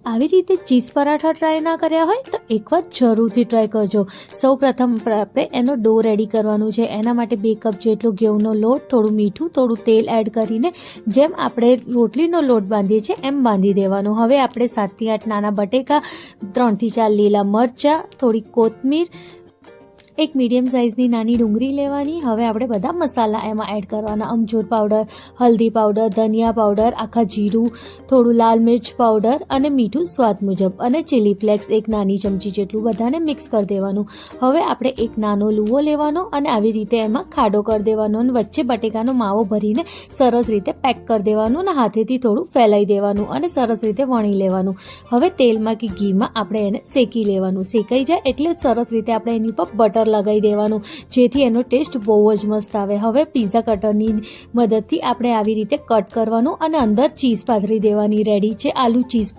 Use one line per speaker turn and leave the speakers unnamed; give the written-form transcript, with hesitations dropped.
આવી રીતે cheese paratha try ના કર્યા હોય તો એકવાર જરૂરથી ટ્રાય કરજો. સૌ પ્રથમ આપણે એનો ડો રેડી કરવાનું છે. એના માટે 2 કપ જેટલો ઘઉંનો લોટ, થોડું મીઠું, થોડું તેલ એડ કરીને જેમ આપણે રોટલીનો લોટ બાંધીએ છીએ એમ બાંધી દેવાનું. હવે આપણે 7 થી 8 નાના બટેકા, 3 થી 4 લીલા મરચાં, થોડી કોથમીર, એક મીડિયમ સાઇઝની નાની ડુંગળી લેવાની. હવે આપણે બધા મસાલા એમાં એડ કરવાના. અમચૂર પાવડર, હલ્દી પાવડર, ધનિયા પાવડર, આખા જીરું, થોડું લાલ મિર્ચ પાવડર અને મીઠું સ્વાદ મુજબ અને ચીલી ફ્લેક્સ 1 નાની ચમચી જેટલું બધાને મિક્સ કરી દેવાનું. હવે આપણે એક નાનો લુવો લેવાનો અને આવી રીતે એમાં ખાડો કરી દેવાનો અને વચ્ચે બટેકાનો માવો ભરીને સરસ રીતે પેક કરી દેવાનું અને હાથેથી થોડું ફેલાઈ દેવાનું અને સરસ રીતે વણી લેવાનું. હવે તેલમાં કે ઘીમાં આપણે એને શેકી લેવાનું. શેકાઈ જાય એટલે સરસ રીતે આપણે એની ઉપર બટર લગાવી દેવાનું, જેથી એનો ટેસ્ટ બહુ જ મસ્ત આવે. હવે પીઝા કટરની મદદથી આપણે આવી રીતે કટ કરવાનું અને અંદર ચીઝ પાથરી દેવાની. રેડી છે આલુ ચીઝ